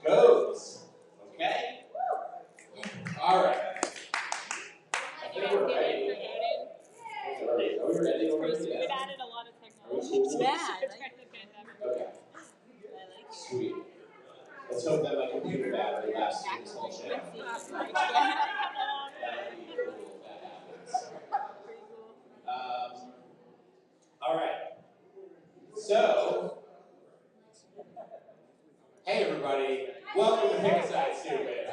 goes. Okay? All right. I think we're ready. Are we ready already? We've added a lot of technology. It's bad. Okay. Sweet. Let's hope that my computer battery lasts through this whole show. That'd be cool if that happens. All right. So, hey everybody, welcome to Pick a Side Stupid.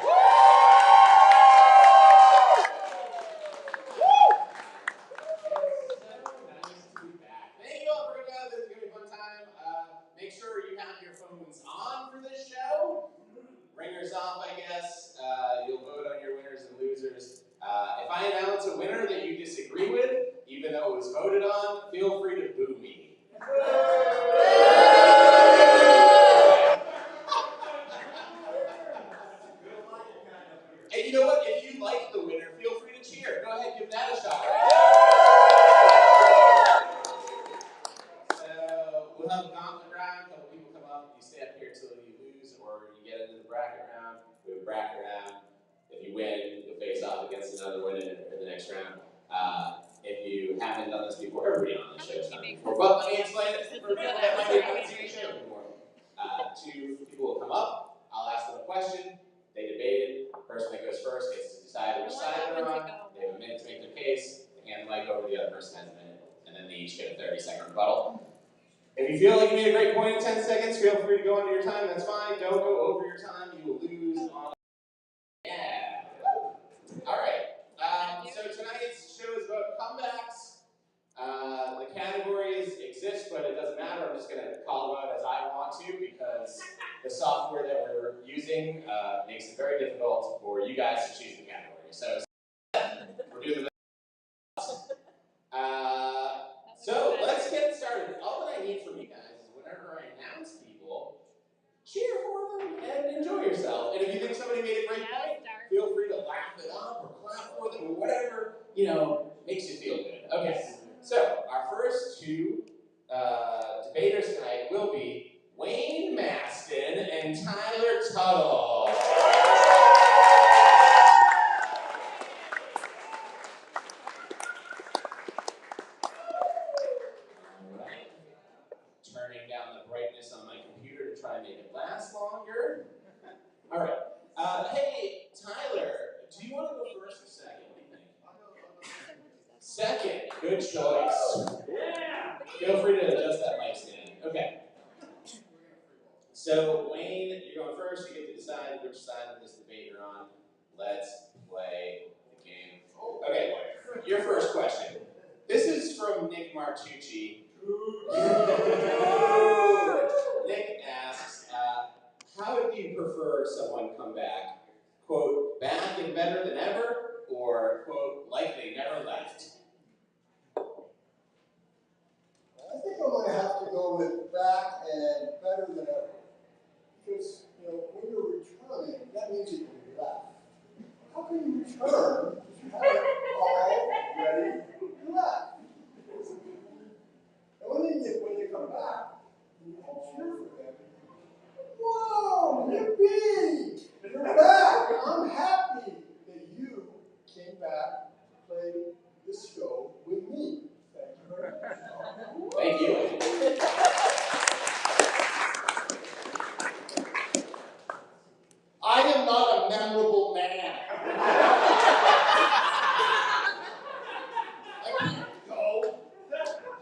Thank you all for coming out. This is going to be a fun time. Make sure you have your phones on for this show. Ringers off, I guess. You'll vote on your winners and losers. If I announce a winner that you disagree with, even though it was voted on, feel free to boo me. And you know what? If you like the winner, feel free to cheer. Go ahead, give that a shot. So we'll have a gauntlet round. A couple people come up. You stay up here until you lose, or you get into the bracket round. We have a bracket round. If you win, you'll face off against another winner in the next round. If you haven't done this before, everybody on the show has done it before. But let me explain it for people that might be on the show before. Two people will come up. I'll ask them a question. They debate it. The person that goes first gets to decide which side they're on. They have a minute to make their case. They hand the mic over. The other person has a minute. And then they each get a 30-second rebuttal. If you feel like you made a great point in 10 seconds, feel free to go under your time. That's fine. Don't go over your time. You will lose on. Yeah. All right. So tonight's show is about comebacks. The categories exist, but it doesn't matter. I'm just going to call them out as I want to because the software that we're using makes it very difficult for you guys to choose the category. So we're doing the So let's get started. All that I need from you guys is whenever I announce people, cheer for them and enjoy yourself. And if you think somebody made a great point, feel free to laugh it up or clap for them or whatever, makes you feel good. Okay, so our first two debaters tonight will be Wayne Maston and Tyler Tuttle. Turning down the brightness on my computer to try and make it last longer. All right. Hey, Tyler, do you want to go first or second? What do you think? Second. Good choice. Yeah. Feel free to adjust that mic stand. Okay. So, Wayne, you're going first. You get to decide which side of this debate you're on. Let's play the game. Okay. Your first question. This is from Nick Martucci. Nick asks, how do you prefer someone come back? Quote, back and better than ever, or, quote, like they never left? I think I'm going to have to go with back and better than ever. Because, when you're returning, that means you can be back. How can you return if you have it already left? And when you come back, you can cheer for them. Whoa, yippee! You're back! I'm happy that you came back to play this show with me. Thank you very much. Thank you. I am not a memorable man. I can't go.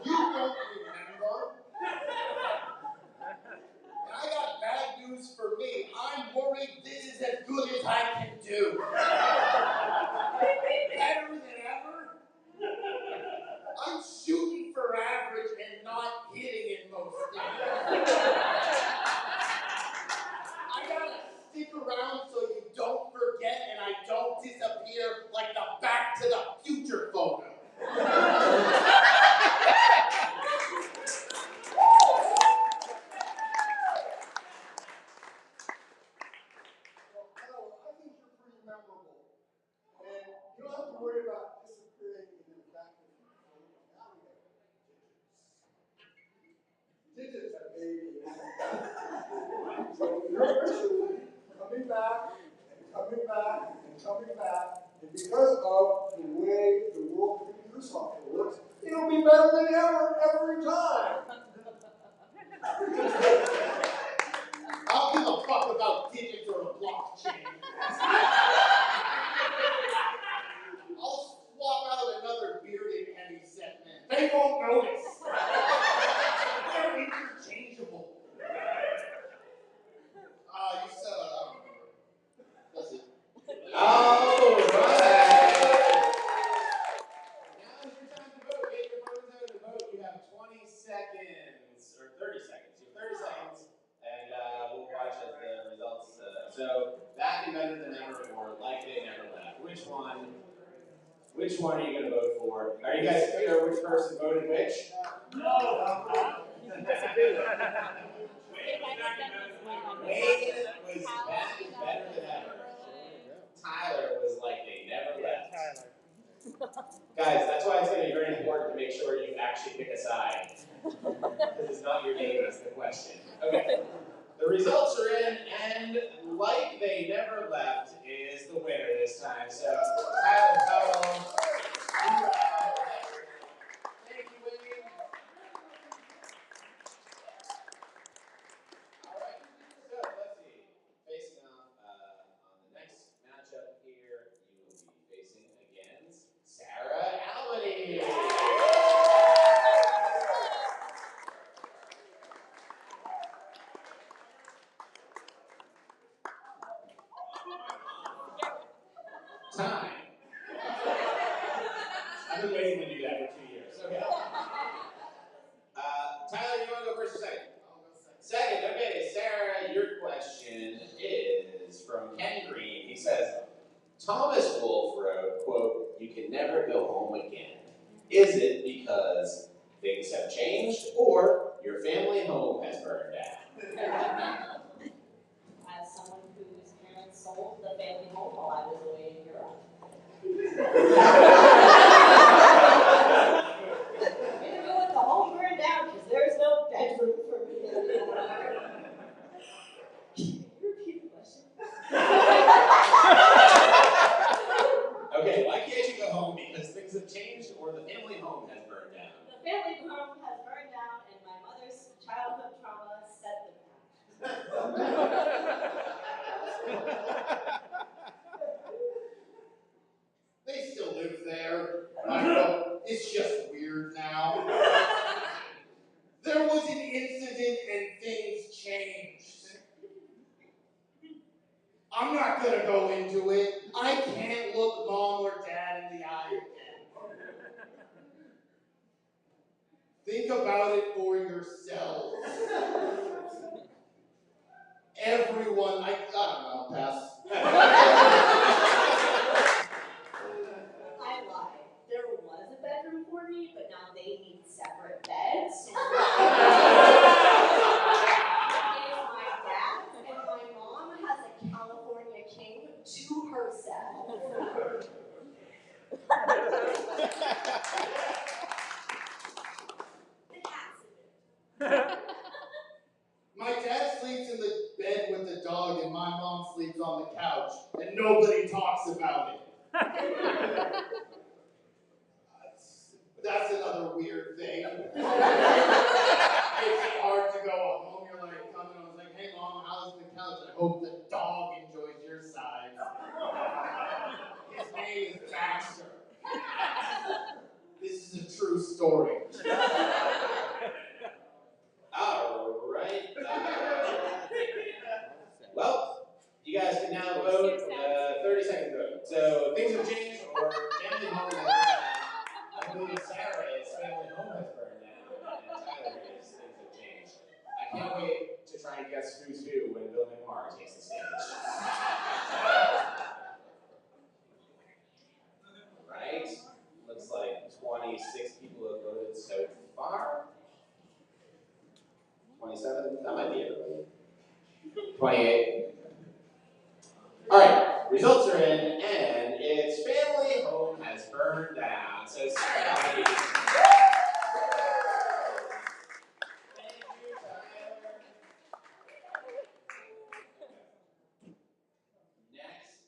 You don't remember. And I got bad news for me. I'm worried this is as good as I can do. Better than ever? I'm shooting for average and not hitting it most days. I gotta stick around so you don't forget and I don't disappear like the Back to the Future photo. Digits are baby. So eventually, coming back and coming back. And because of the way the World Computer Software works, it'll be better than ever every time. I'll give a fuck about digits or a blockchain. I'll swap out another bearded heavy-set man. They won't notice. They're interchangeable. You said I don't remember. That's it. All right. Now is your time to vote. Get your phones out and vote. You have 20 seconds, or 30 seconds. You have 30 seconds, and we'll watch as the results. So, that be better than ever, or like they never left. Which one are you going to vote for? Are you guys clear which person voted which? No. Wade was back better than ever. Tyler was like they never left. Guys, that's why it's going to be very important to make sure you actually pick a side. Because it's not your name, that's the question. Okay. The results are in, and like they never left is the winner this time. So, Tyler Powell, you are out. Thank you, Wade. All right. So, let's see. Facing off on the next matchup here, you will be facing against Sarah Albany. Time. I've been waiting to do that for 2 years. Okay. Tyler, you want to go first or second? I'll go second. Second, okay. Sarah, your question is from Ken Green. He says, Thomas Wolfe wrote, quote, "You can never go home again. Is it because things have changed or your family home has burned down?" As someone whose parents sold the family home while I was away in Europe. I'm gonna go with the home burned down because there's no bedroom for me anymore. Can you repeat the question? Okay, why can't you go home? Because things have changed or the family home has burned down? The family home has burned down and my mother's childhood trauma set them They still live there. I know, it's just weird now. There was an incident and things changed. I'm not gonna go into it. I can't look mom or dad in the eye again. Think about it for yourselves. Everyone, I don't know, pass. I lied. There was a bedroom for me, but now they need separate beds. It's my dad's, and my mom has a California king to herself. The cat's My dad sleeps in the bed with the dog and my mom sleeps on the couch and nobody talks about it. That's another weird thing. It's hard to go home. You're like coming and I was like, hey mom, how's the couch? I hope the dog enjoys your side. His name is Baxter. This is a true story. All right. Well, you guys can now vote. 30 seconds vote. So things have changed or family home has burned down. I believe Sarah's family home has burned down, and Tyler is things have changed. I can't wait to try and guess who's who when Bill McMahon takes the stage. Right? Looks like 26 people have voted so far. 27? That might be everybody. 28. All right, results are in, and its family home has burned down. So, Sarah Albany. Thank you, Tyler. Next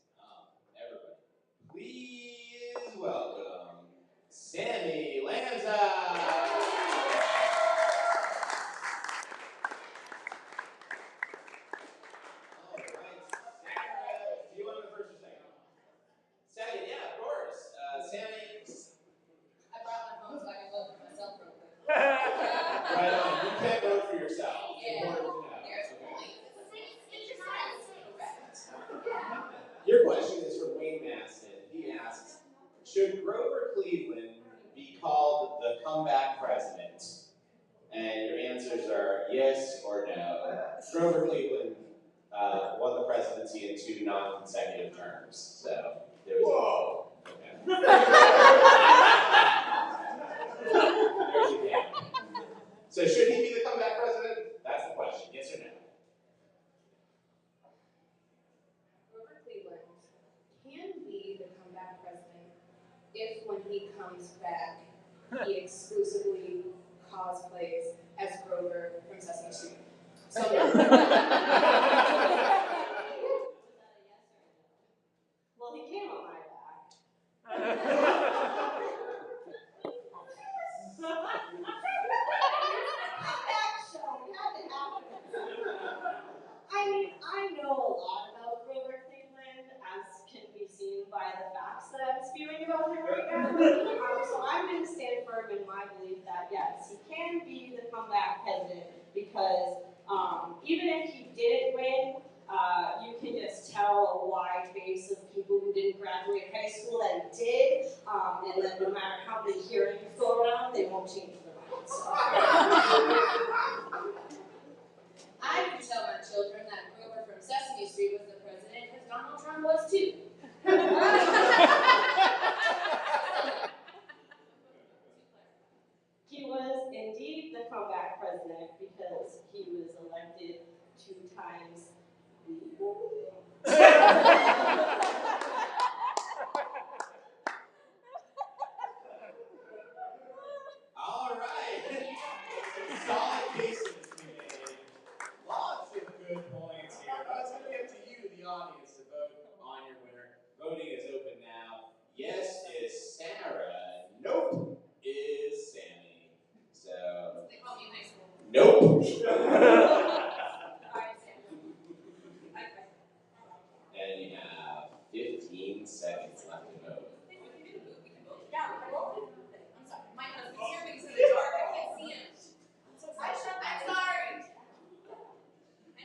Grover Cleveland won the presidency in 2 non-consecutive terms. So there was. Whoa. Okay. There's a game. So should he be the comeback president? That's the question. Yes or no? Grover Cleveland can be the comeback president if, when he comes back, he exclusively cosplays as Grover from Sesame Street. So no. Well, he came on my back. I mean, I know a lot about Grover Cleveland, as can be seen by the facts that I'm spewing about him right now. So I'm going to stand firm in my belief that yes, he can be the comeback president because even if he didn't win, you can just tell a wide base of people who didn't graduate high school that he did, and that no matter how many hearings go around, they won't change their minds. So. I can tell my children that Grover from Sesame Street was the president because Donald Trump was too. He was indeed the comeback president because he was elected 2 times legally. All right. Solid cases to be made. Lots of good points here. Now it's going to be up to you, the audience, to vote on your winner. Voting is open now. Yes is Sarah. Nope is Sammy. So. They call me in high school. Nope. Alright, Sam. And you have 15 seconds left to vote. We can vote. Yeah, we can vote. I'm sorry. My husband's here because in the dark I can't see him. I'm sorry.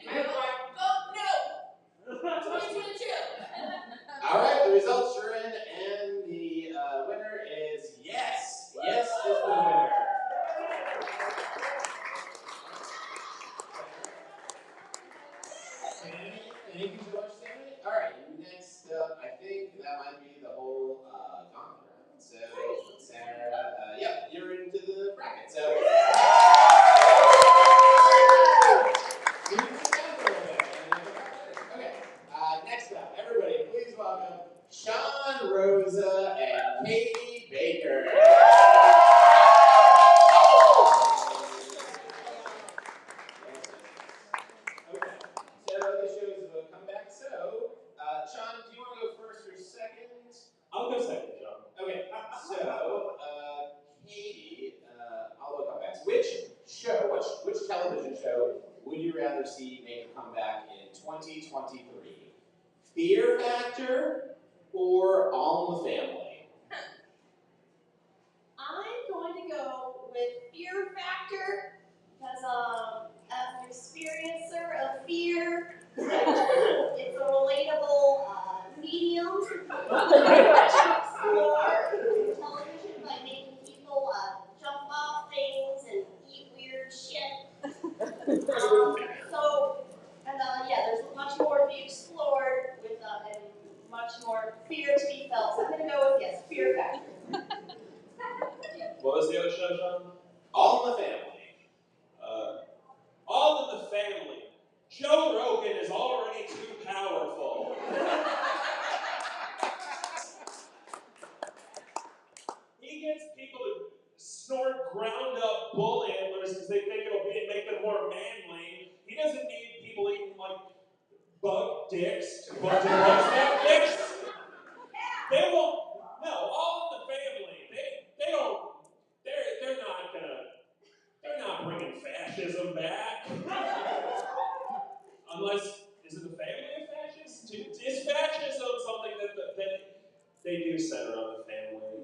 Anyway, vote no. 2022. All right, the results are in, and the winner is yes. Yes is the winner. Sammy, thank you so much, Sammy. All right, next up, I think that might be the whole gauntlet round. So, Sarah, yep, you're into the bracket. So, you can sit down for a little bit. Okay, next up, everybody, please welcome Sean, Rosa, and Katie Baker. Okay, so the show is about comeback. So, Sean, do you want to go first or second? I'll go second, John. Okay, so, Katie, I'll go comebacks. Which television show would you rather see make a comeback in 2023? Fear Factor or All in the Family? I'm going to go with Fear Factor because as an experiencer of fear, it's a relatable medium to explore television by making people jump off things and eat weird shit. There's much more to be explored with and much more fear to be felt. So I'm going to go with yes, Fear Factor. What was the other show, John? All in the Family. All in the Family. Joe Rogan is already too powerful. He gets people to snort ground up bull antlers because they think it'll make them more manly. He doesn't need people eating like bug dicks to bug dicks. They won't. No, All in the Family. They don't. They're not bringing fascism back. Unless, is it the family of fascists? Is fascism something that they do center on the family?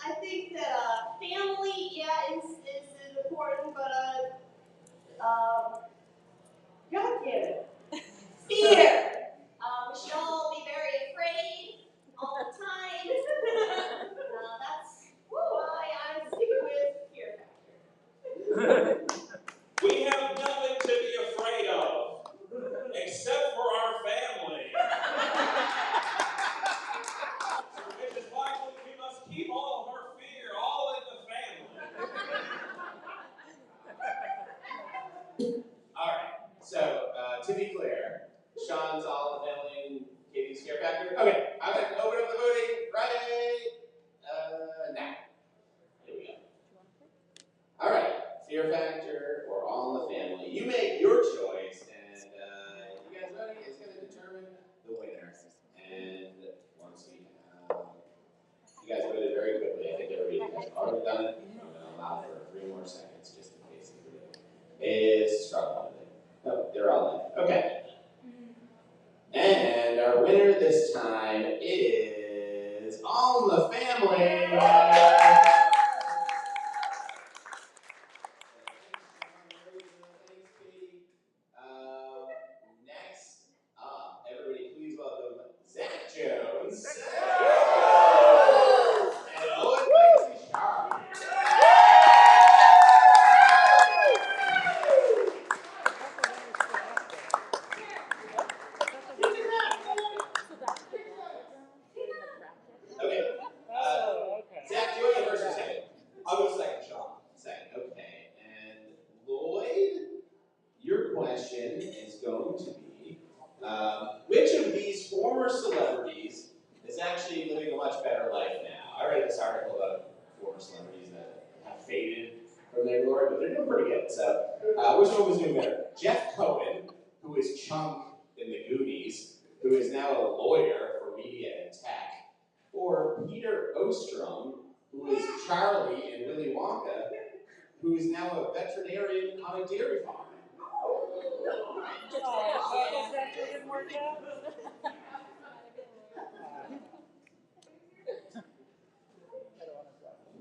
I think that family, is important, but God damn it. Fear. We should all be very afraid all the time. All right. So to be clear, Sean's all in the family and Katie's Fear Factor. Okay, I'm going to open up the voting right now. Here we go. All right, Fear Factor or All in the Family. You make your choice, and you guys voting is going to determine the winner. And once we you guys voted very quickly. I think everybody has already done it. I'm going to allow for 3 more seconds just in case anybody is struggling with it. Oh, they're all in. Okay. And our winner this time is All in the Family. Thanks, Katie. Next up, everybody please welcome Zach Jones and Lloyd Legacy Sharp. Okay. Zach, do you want to go first or second? I'll go second, Sean. Second, okay. And Lloyd, your question is going to be, which of these former celebrities is actually living a much better life now? I read this article about former celebrities that have faded from their glory, but they're doing pretty good. So, which one was doing better? Jeff Cohen, who is Chunk in the Goonies, who is now a lawyer for media and tech, or Peter Ostrom, who is Charlie in Willy Wonka, who is now a veterinarian on a dairy farm. That didn't work out.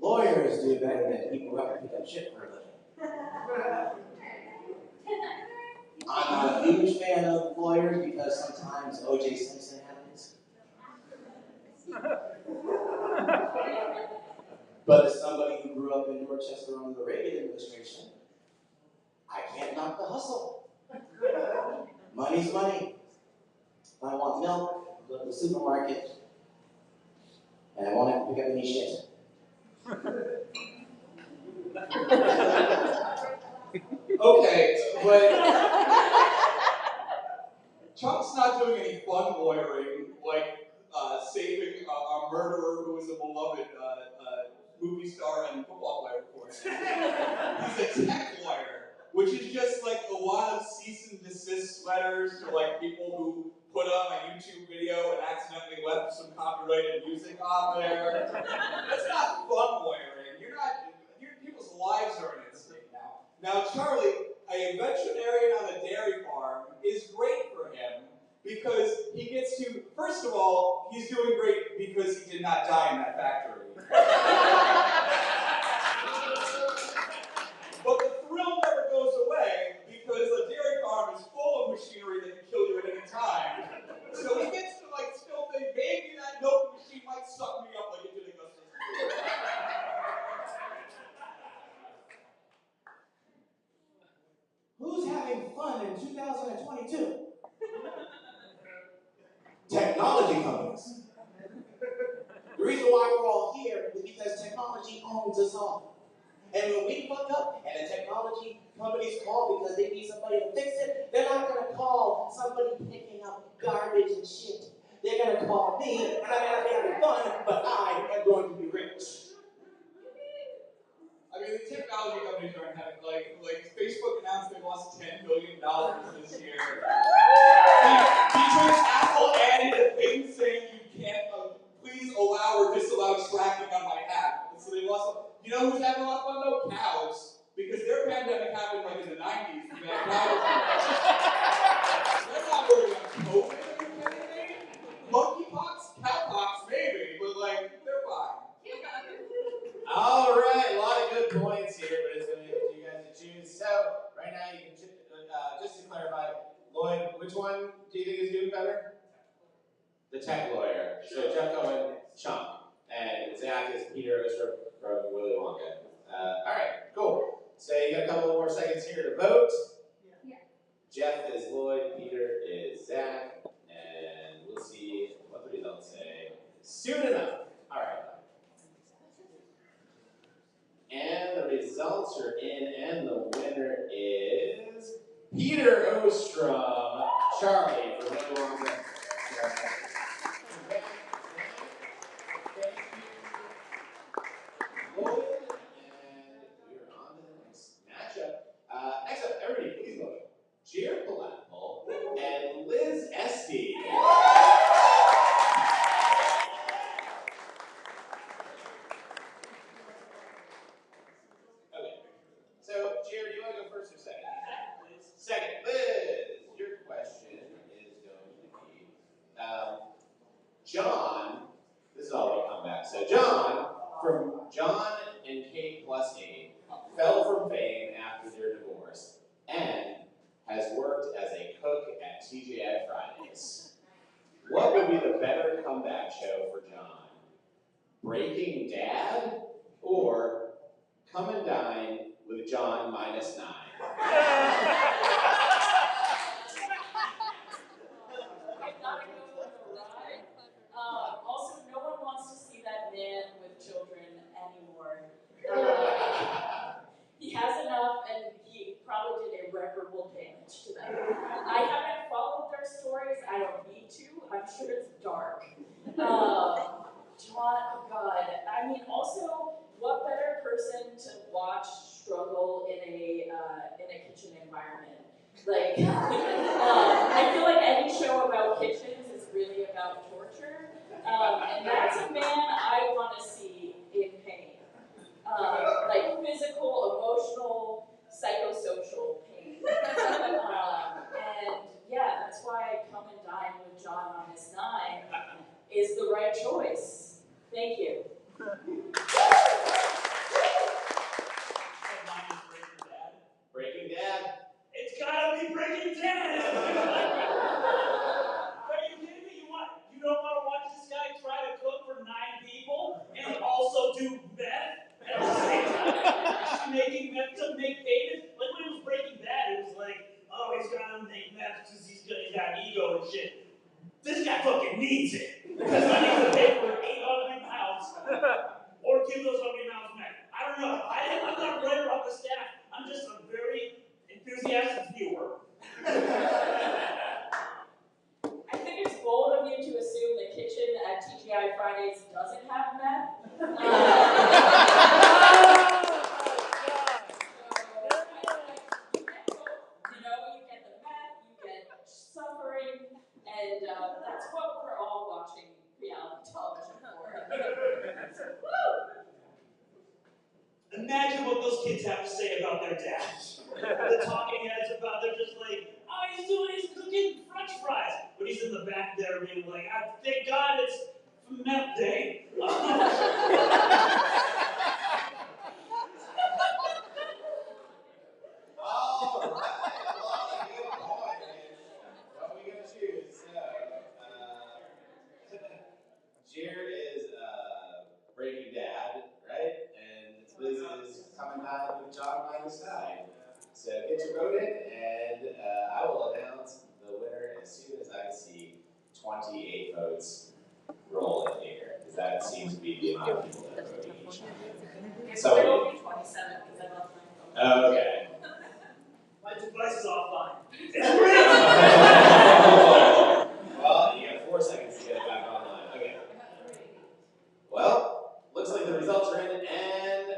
Lawyers do better than people who have to pick up shit for a living. I'm not a huge fan of lawyers because sometimes O.J. Simpson happens. But as somebody who grew up in Dorchester under the Reagan administration, I can't knock the hustle. Money's money. If I want milk, I go to the supermarket, and I won't have to pick up any shit. Okay, but Chuck's not doing any fun lawyering, like saving a murderer who is a beloved movie star and football player for him. He's a tech lawyer, which is just like a lot of cease and desist letters to like people who put up a YouTube video and accidentally left some copyrighted music on there. That's not fun lawyering. People's lives are at stake now. Now, Charlie, a veterinarian on a dairy farm, is great for him because he gets to, first of all, he's doing great because he did not die in that factory. But the thrill never goes away because a dairy farm is full of machinery that can kill you at any time. So he gets to like still think maybe that milk machine might suck me up like it did Augustus. Who's having fun in 2022? Technology companies. The reason why we're all here is because technology owns us all. And when we fuck up and the technology companies call because they need somebody to fix it, they're not going to call somebody picking up garbage and shit. They're going to call me, and I may not be having fun, but I am going to be rich. I mean, the technology companies aren't having, like Facebook announced they lost $10 billion this year. Because Apple added a thing saying you can't, please allow or disallow tracking on my app. And so they lost, you know who's having a lot of fun though? Cows. Because their pandemic happened like in the 90s. And they had cows. They're not worried about COVID, are you kidding me? Monkeypox, cowpox, maybe, but like, they're fine. All right, a lot of good points here, but it's going to be up to you guys to choose. So, right now, you can just to clarify, Lloyd, which one do you think is doing better? The tech lawyer. So, Jeff Cohen, Chunk, and Zach is Peter Ostrom from Willy Wonka. All right, cool. So, you got a couple more seconds here to vote. Yeah. Jeff is Lloyd, Peter is Zach, and we'll see what the results say soon enough. All right. And the results are in, and the winner is Peter Ostrom. Charlie, for what you want to say. Lloyd, and we're on to the next matchup. Next up, everybody, please welcome Jared Palatpole and Liz Esty. Okay, so Jared, you want to go first or second? Second, Liz, your question is going to be John. This is all about comeback. So John, from John and Kate plus 8, fell from fame after their divorce and has worked as a cook at TGI Fridays. What would be the better comeback show for John? Breaking Dad or Come and Dine with John -9? Also, no one wants to see that man with children anymore. He has enough, and he probably did irreparable damage to them. I haven't followed their stories. I don't need to. I'm sure it's dark. John, oh God. I mean, also, what better person to watch struggle in a kitchen environment? Like, I feel like any show about kitchens is really about torture, and that's a man I want to see in pain. Like physical, emotional, psychosocial pain. And yeah, that's why Come and Dine with John -9 is the right choice. Thank you. Breaking Dad. It's gotta be Breaking Dad! Are you kidding me? You don't want to watch this guy try to cook for 9 people and also do meth at the same time? Just making meth to make payments? Like when it was Breaking Bad, it was like, oh, he's gotta make meth because he's got ego and shit. This guy fucking needs it. Because he needs to pay for 8 hungry mouths or give those hungry mouths meth. I don't know. I'm not a writer on the staff. I'm just a very enthusiastic viewer. I think it's bold of you to assume the kitchen at TGI Fridays doesn't have meth. You get the meth, you get suffering, and that's what we're all watching reality television for. Imagine what those kids have to say about their dads. The talking heads about, they're just like, oh, he's cooking French fries. But he's in the back there being like, thank God it's meth day. All right, well, good point. What are we going to choose? So, Jared is Breaking Dad, right? And Liz is Come and Dine with John -9. So get your vote in, and I will announce the winner as soon as I see 28 votes roll in here, because that seems to be the amount of people that are voting each time. So it'll be 27 because I love my phone. Okay. My device is offline. Well, you got 4 seconds to get it back online. Okay. Well, looks like the results are in, and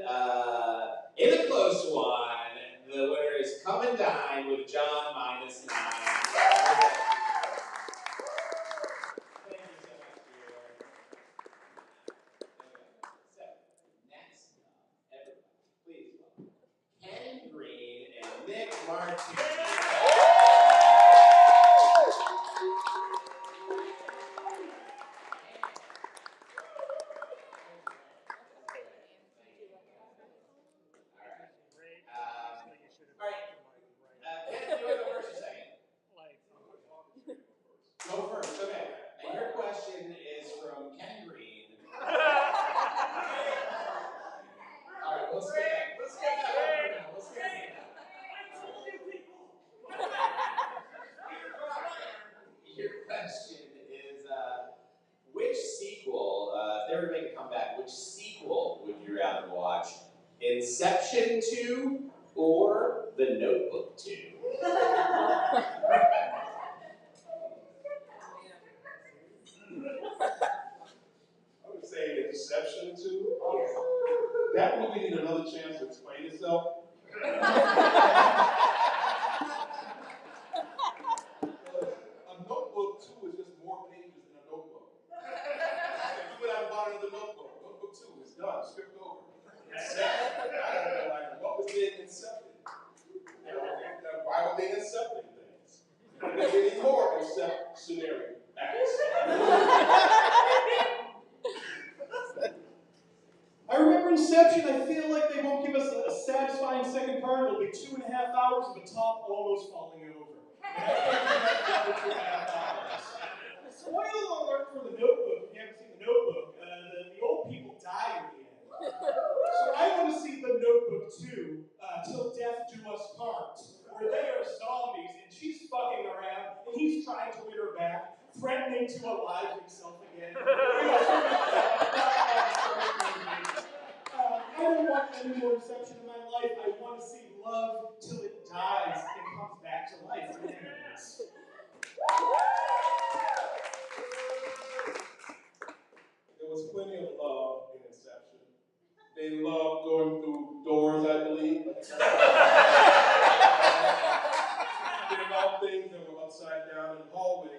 in a close one, the winner is Come and Dine with John -9. Thank you so much, dear. So, next up, everybody, please welcome Ken Green and Nick Martinez. Ken, do you want to go first or second? Go first, okay. And your question is from Ken Green. All right, we'll skip that. We'll skip that one for now. We'll skip that. Your question is, which sequel, if they were to make a comeback, which sequel would you rather watch? In Inception 2 or The Notebook 2? I would say Inception 2. That movie needed another chance to explain itself. A Notebook 2 is just more pages than a notebook. If you would have bought another notebook, Notebook 2 is done, skipped over. Inception. I don't know, like, what was being incepted? You know, why were they incepting things? Because they need more inceptionary acts. I remember Inception. I feel like they won't give us a satisfying second part. It'll be 2.5 hours of the top almost falling over. And I can't do that for 2.5 hours. Spoiler alert for The Notebook. If you haven't seen The Notebook, the old people die in the end. So I want to see The Notebook 2, Till Death Do Us Part, where they are zombies and she's fucking around and he's trying to win her back, threatening to alive himself again. I don't want any more Inception in my life. I want to see love till it dies and comes back to life. There was plenty of love in Inception. They loved going through doors, I believe. Getting out things that were upside down in hallways.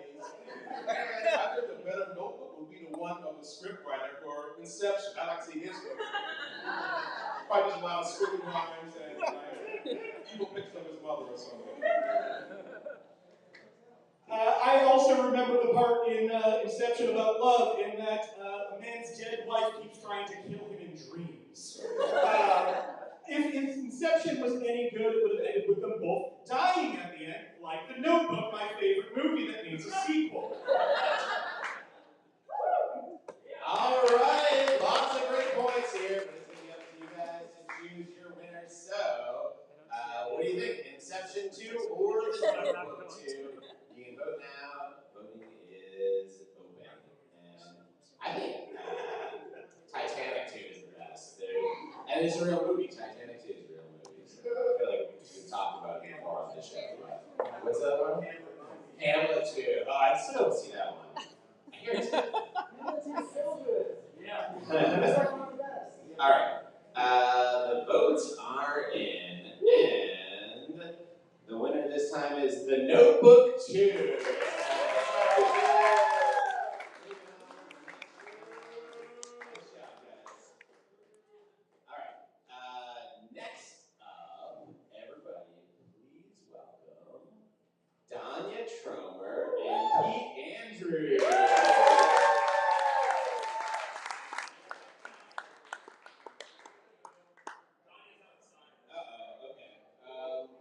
I think the better notebook would be the one of the scriptwriter for Inception. I like to see his book. Probably just a lot of scribble lines and like evil pictures of his mother or something. I also remember the part in Inception about love, in that a man's dead wife keeps trying to kill him in dreams. If Inception was any good, it would have ended with them both dying at the end, like The Notebook, my favorite movie that needs a sequel. All right, lots of great points here, but it's going to be up to you guys to choose your winner. So, what do you think? Inception 2 or The Notebook 2? You can vote now. Voting is open. And I think Titanic 2 is the best. And it's a real movie. Titanic 2 is a real movie. So I feel like we've talked about it more on this show. What's that one? Hamlet 2. Oh, I still don't see that one. I hear it's good. Yeah. All right. The votes are in, and the winner this time is The Notebook 2. Good job, guys. All right. Next up, everybody, please welcome Danya Tromer and Pete Andrews.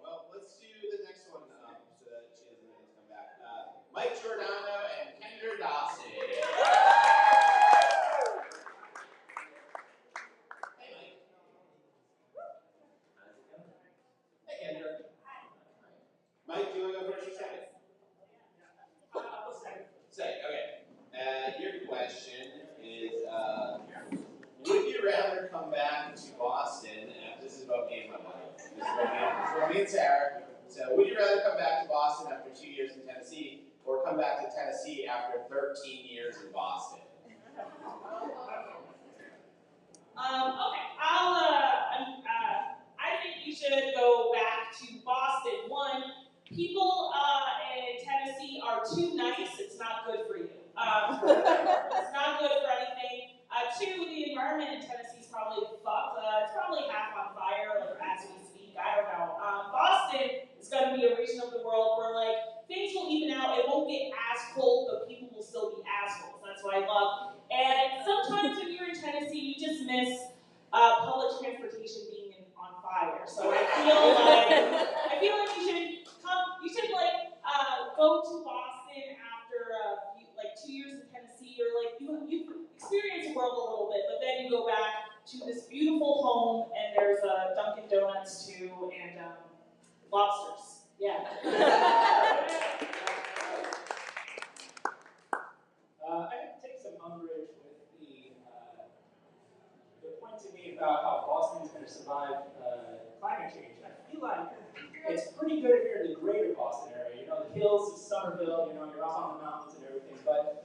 Well, let's do the next one so that she doesn't have to come back. Mike Giordano and Kendra Dawson. Hey, Mike. How's it going? Hey, Kendra. Mike, do you want to go first or second? Second, okay. Your question is, would you rather come back to Boston, this is about me and my wife, this is about me and Sarah, so would you rather come back to Boston after 2 years in Tennessee, or come back to Tennessee after 13 years in Boston? I think you should go back to Boston. One, people in Tennessee are too nice. It's not good for you. It's not good for anything. Two, the environment in Tennessee is probably fucked. It's probably half on fire, like as we speak. I don't know. Boston is going to be a region of the world where like things will even out. It won't get as cold, but people will still be assholes. That's what I love. And sometimes when you're in Tennessee, you just miss public transportation being on fire. So I feel like you should come. You should like go to Boston after 2 years in Tennessee, or like you experience the world a little bit, but then you go back to this beautiful home, and there's Dunkin' Donuts too, and lobsters. Yeah. I have to take some umbrage with the point to me about how Boston is going to survive climate change. I feel like it's pretty good if you're in the greater Boston area. You know, the hills of Somerville, you know, you're up on the mountains and everything. But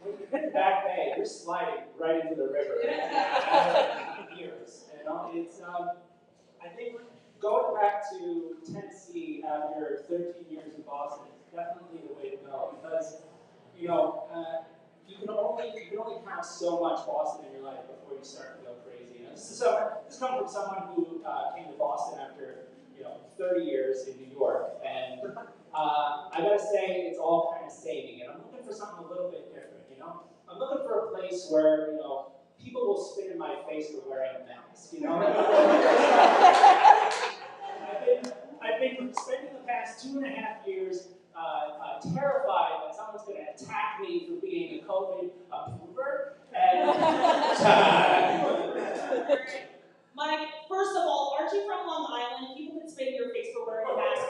when you hit the Back Bay, you're sliding right into the river years. You know, it's I think going back to Tennessee after 13 years in Boston is definitely the way to go, because you know you can only have so much Boston in your life before you start to go crazy. You know, this comes from someone who came to Boston after 30 years in New York, and I gotta say it's all kind of samey, and I'm looking for something a little bit different. You know, I'm looking for a place where people will spit in my face for wearing a mask. You know. I've been spending the past 2.5 years terrified that someone's going to attack me for being a COVID approver. And Mike, first of all, aren't you from Long Island? People can spit in your face for wearing a mask.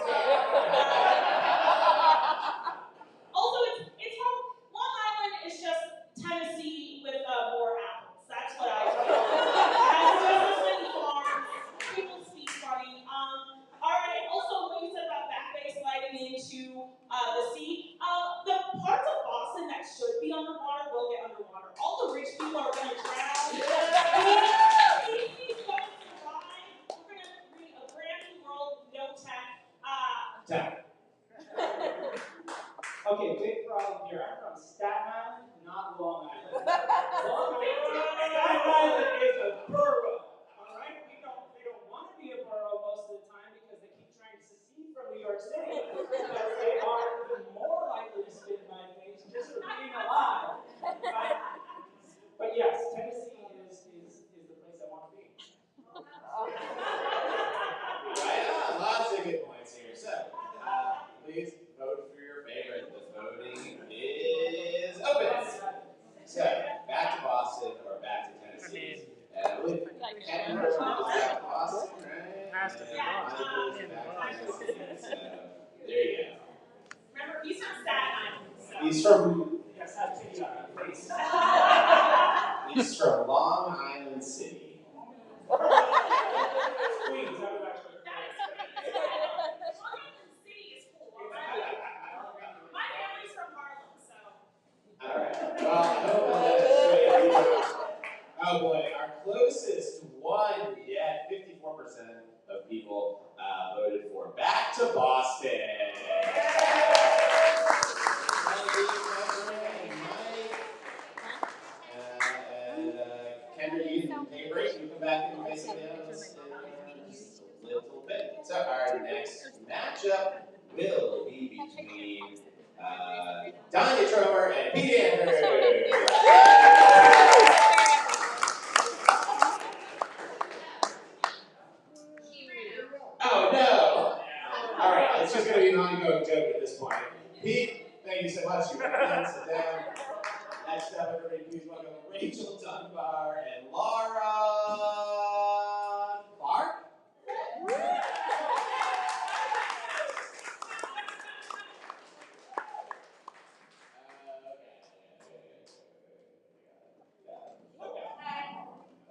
Also, it's from Long Island is just Tennessee with more apples. That's what I feel. Has just as many farms. People speak funny. All right. Also, what you said about Back Bay sliding into the sea, the parts of Boston that should be underwater will get underwater. All the rich people are going to drown. He's going to survive. We're going to create a brand new world, no tech. Tech. Okay, big problem here. I'm from Staten Island, not Long Island. Staten Island is a borough. All right, they don't want to be a borough most of the time because they keep trying to secede from New York City. But they are even more likely to spit in my face just for being alive. Right? But yes, Tennessee is the place I want to be. Right on, lots of good points here. So, please vote for your favorite. The voting is open. So, back to Boston or back to Tennessee. I believe Kendra is back to Boston, right? Has to be Michael is back to Tennessee. So, there you go. Remember, he's from Staten Island. So. He's from Yes, I have to face. He's from Long Island City. Queens, I would actually. Long Island City is cool. My family's from Harlem, so. All right. Well, I hope that oh boy, our closest one yet, 54% of people voted for back to Boston. Kendra, you can take a break. You come back and face it down just a little bit. So our next matchup will be between Donnie Tromer and Pete Andrews. Oh no! All right, it's just going to be an ongoing joke at this point. Pete, thank you so much. You can sit down. Next up, everybody, please welcome Rachel Dunbar and Laura Clark.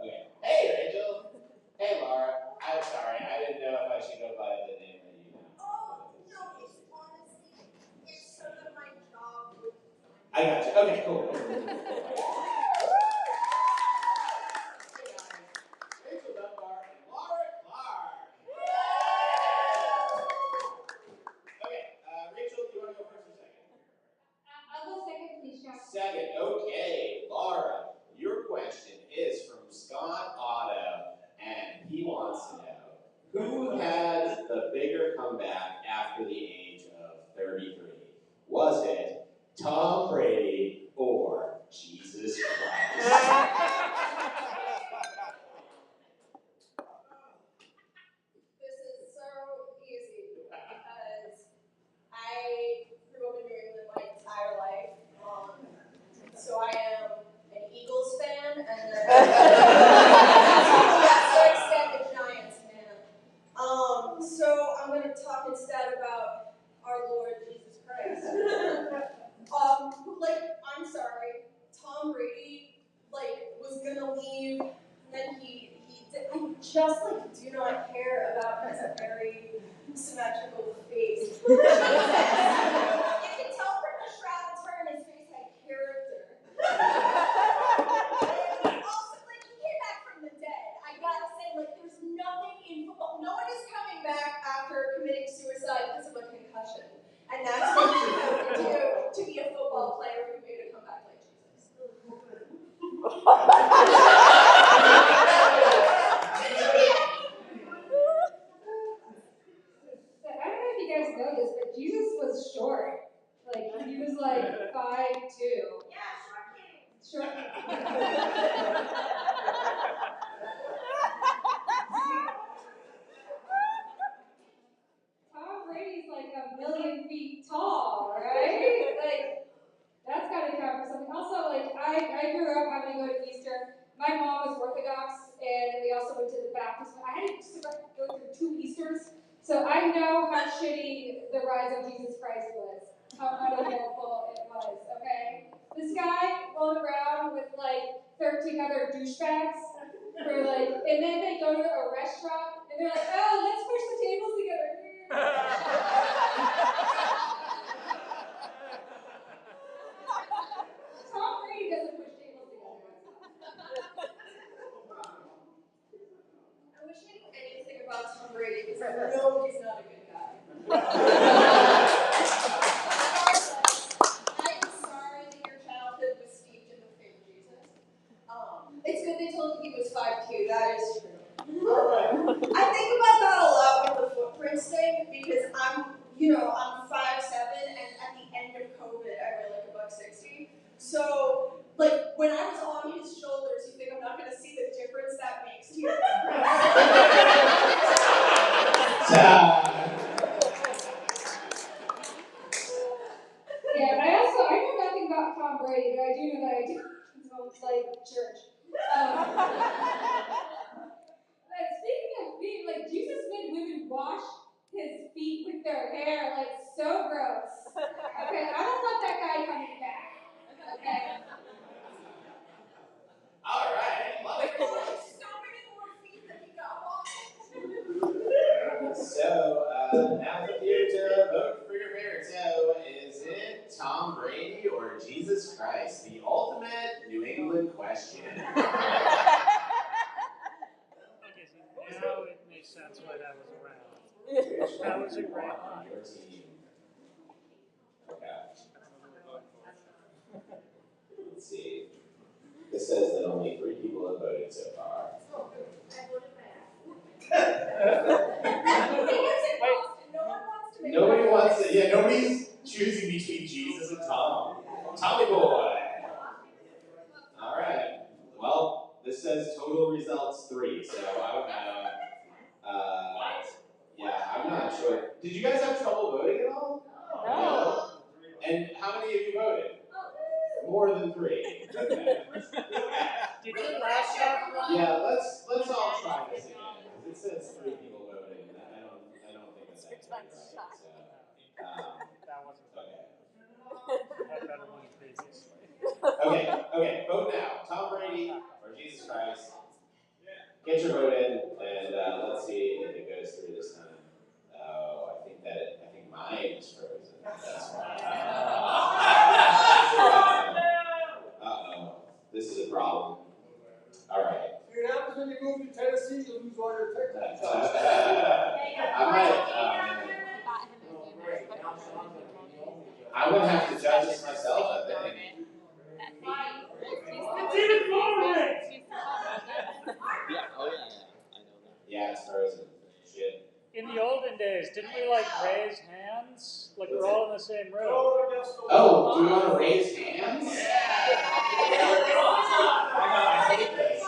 Okay. Hey, Rachel. Hey, Laura. I'm sorry. I didn't know if I should go by the name that you know. Oh, no, it's honestly, it's so that my job would. I got you. Okay, cool. Rachel Dunbar and Laura Clark. Okay, Rachel, do you want to go first or second? I'll go second, please, Jack. Second, okay. Laura, your question is from Scott Otto, and he wants to know, who had the bigger comeback after the age of 33? Was it Tom Brady or Jesus Christ? This is so easy because I grew up in New England my entire life. So I am an Eagles fan and then that's the extent a Giants fan. So I'm going to talk instead about our Lord Jesus Christ. I'm sorry, Tom Brady, was gonna leave, then he just like do not care about his very symmetrical face. You can tell from the shrouded turn his face had character. Also, like, he came back from the dead. I gotta say, like, there's nothing in football. No one is coming back after committing suicide because of a concussion. And that's what you have to do to be a football player who made a comeback like Jesus. I don't know if you guys know this, but Jesus was short. Like, he was like 5'2". Yeah, short king. Short. Tom Brady's like 1,000,000 feet tall, right? Like, that's gotta count for something. Also, like, I grew up having to go to Easter. My mom was Orthodox, and we also went to the Baptist. I had to go through 2 Easters, so I know how shitty the rise of Jesus Christ was, how uneventful it was, okay? This guy going around with, like, 13 other douchebags, for, like, and then they go to a restaurant, and they're like, oh, let's push the tables together. Tom Brady doesn't push tables together. I wish I knew anything about Tom Brady because I know he's not a good guy. I am sorry that your childhood was steeped in the fake Jesus. It's good they told you he was 5'2". That is true. I think about that a lot with the footprints thing because I'm 5'7", and at the end of COVID, I weigh like $160. So, like, when I was on his shoulders, you think I'm not going to see the difference that makes to your Yeah, I know nothing about Tom Brady, but I do know that I do like church. But speaking of feet, like, Jesus made women wash his feet with their hair, like, so gross. Okay, I don't want that guy coming back. Okay. All right. There's so many more feet that he got washed. So now it's up here to vote for your favorite. So is it Tom Brady or Jesus Christ? The ultimate New England question. Now it makes sense why that was around. That was a great line. Your team. Okay. Let's see. This says that only 3 people have voted so far. Oh, I voted back. Nobody wants to. Yeah, nobody's choosing between Jesus and Tom. Tommy boy. All right. Well, this says total results 3, so I would have. Yeah, I'm not sure. Did you guys have trouble voting at all? No. And how many of you voted? More than 3. Okay. Did you last time? Yeah, let's all try this again. It says 3 people voting. I don't think that's actually right. So, That wasn't okay. that better one previously. Okay. Vote now. Tom Brady or Jesus Christ? Get your vote in, and let's see if it goes through this time. Oh, I think mine is frozen. That's why. Uh-oh. This is a problem. All right. It happens when you move to Tennessee, you lose all your techniques. I would have to judge this myself, I think. It's even more red! Yeah, it's frozen. Shit. In the olden days, didn't we like raise hands? Like we're all in the same room. Oh, do we want to raise hands? I hate this.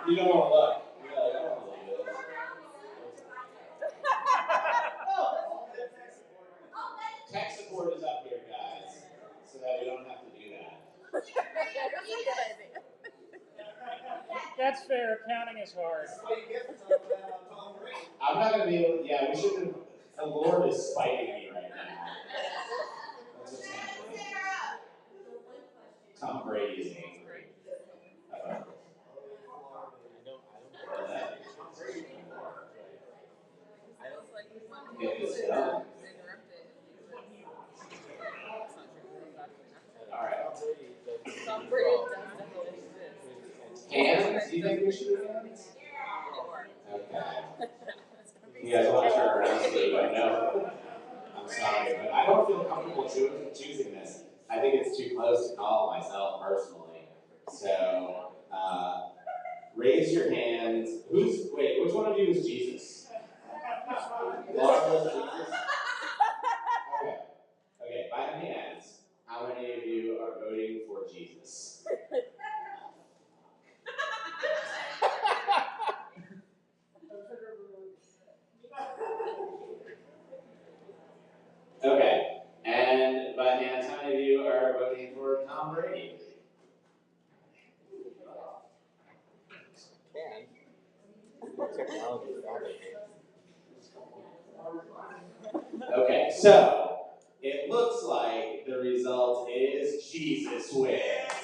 You don't want to look. You really don't want to look at this. Tech support is up here, guys, so that we don't have to do that. That's fair. Counting is hard. I'm not going to be able to, yeah, we shouldn't have, the Lord is spiting me right now. That's what's happening. Tom Brady. you think we should do hands? Okay. You guys want to turn around so you don't know? I'm sorry, but I don't feel comfortable choosing this. I think it's too close to call myself personally. So, raise your hands. Which one of you is Jesus? Laura is Jesus? Okay, by hands, how many of you are voting for Jesus? Okay, and by hands, how many of you are voting for Tom Brady? Okay, so it looks like the result is Jesus wins.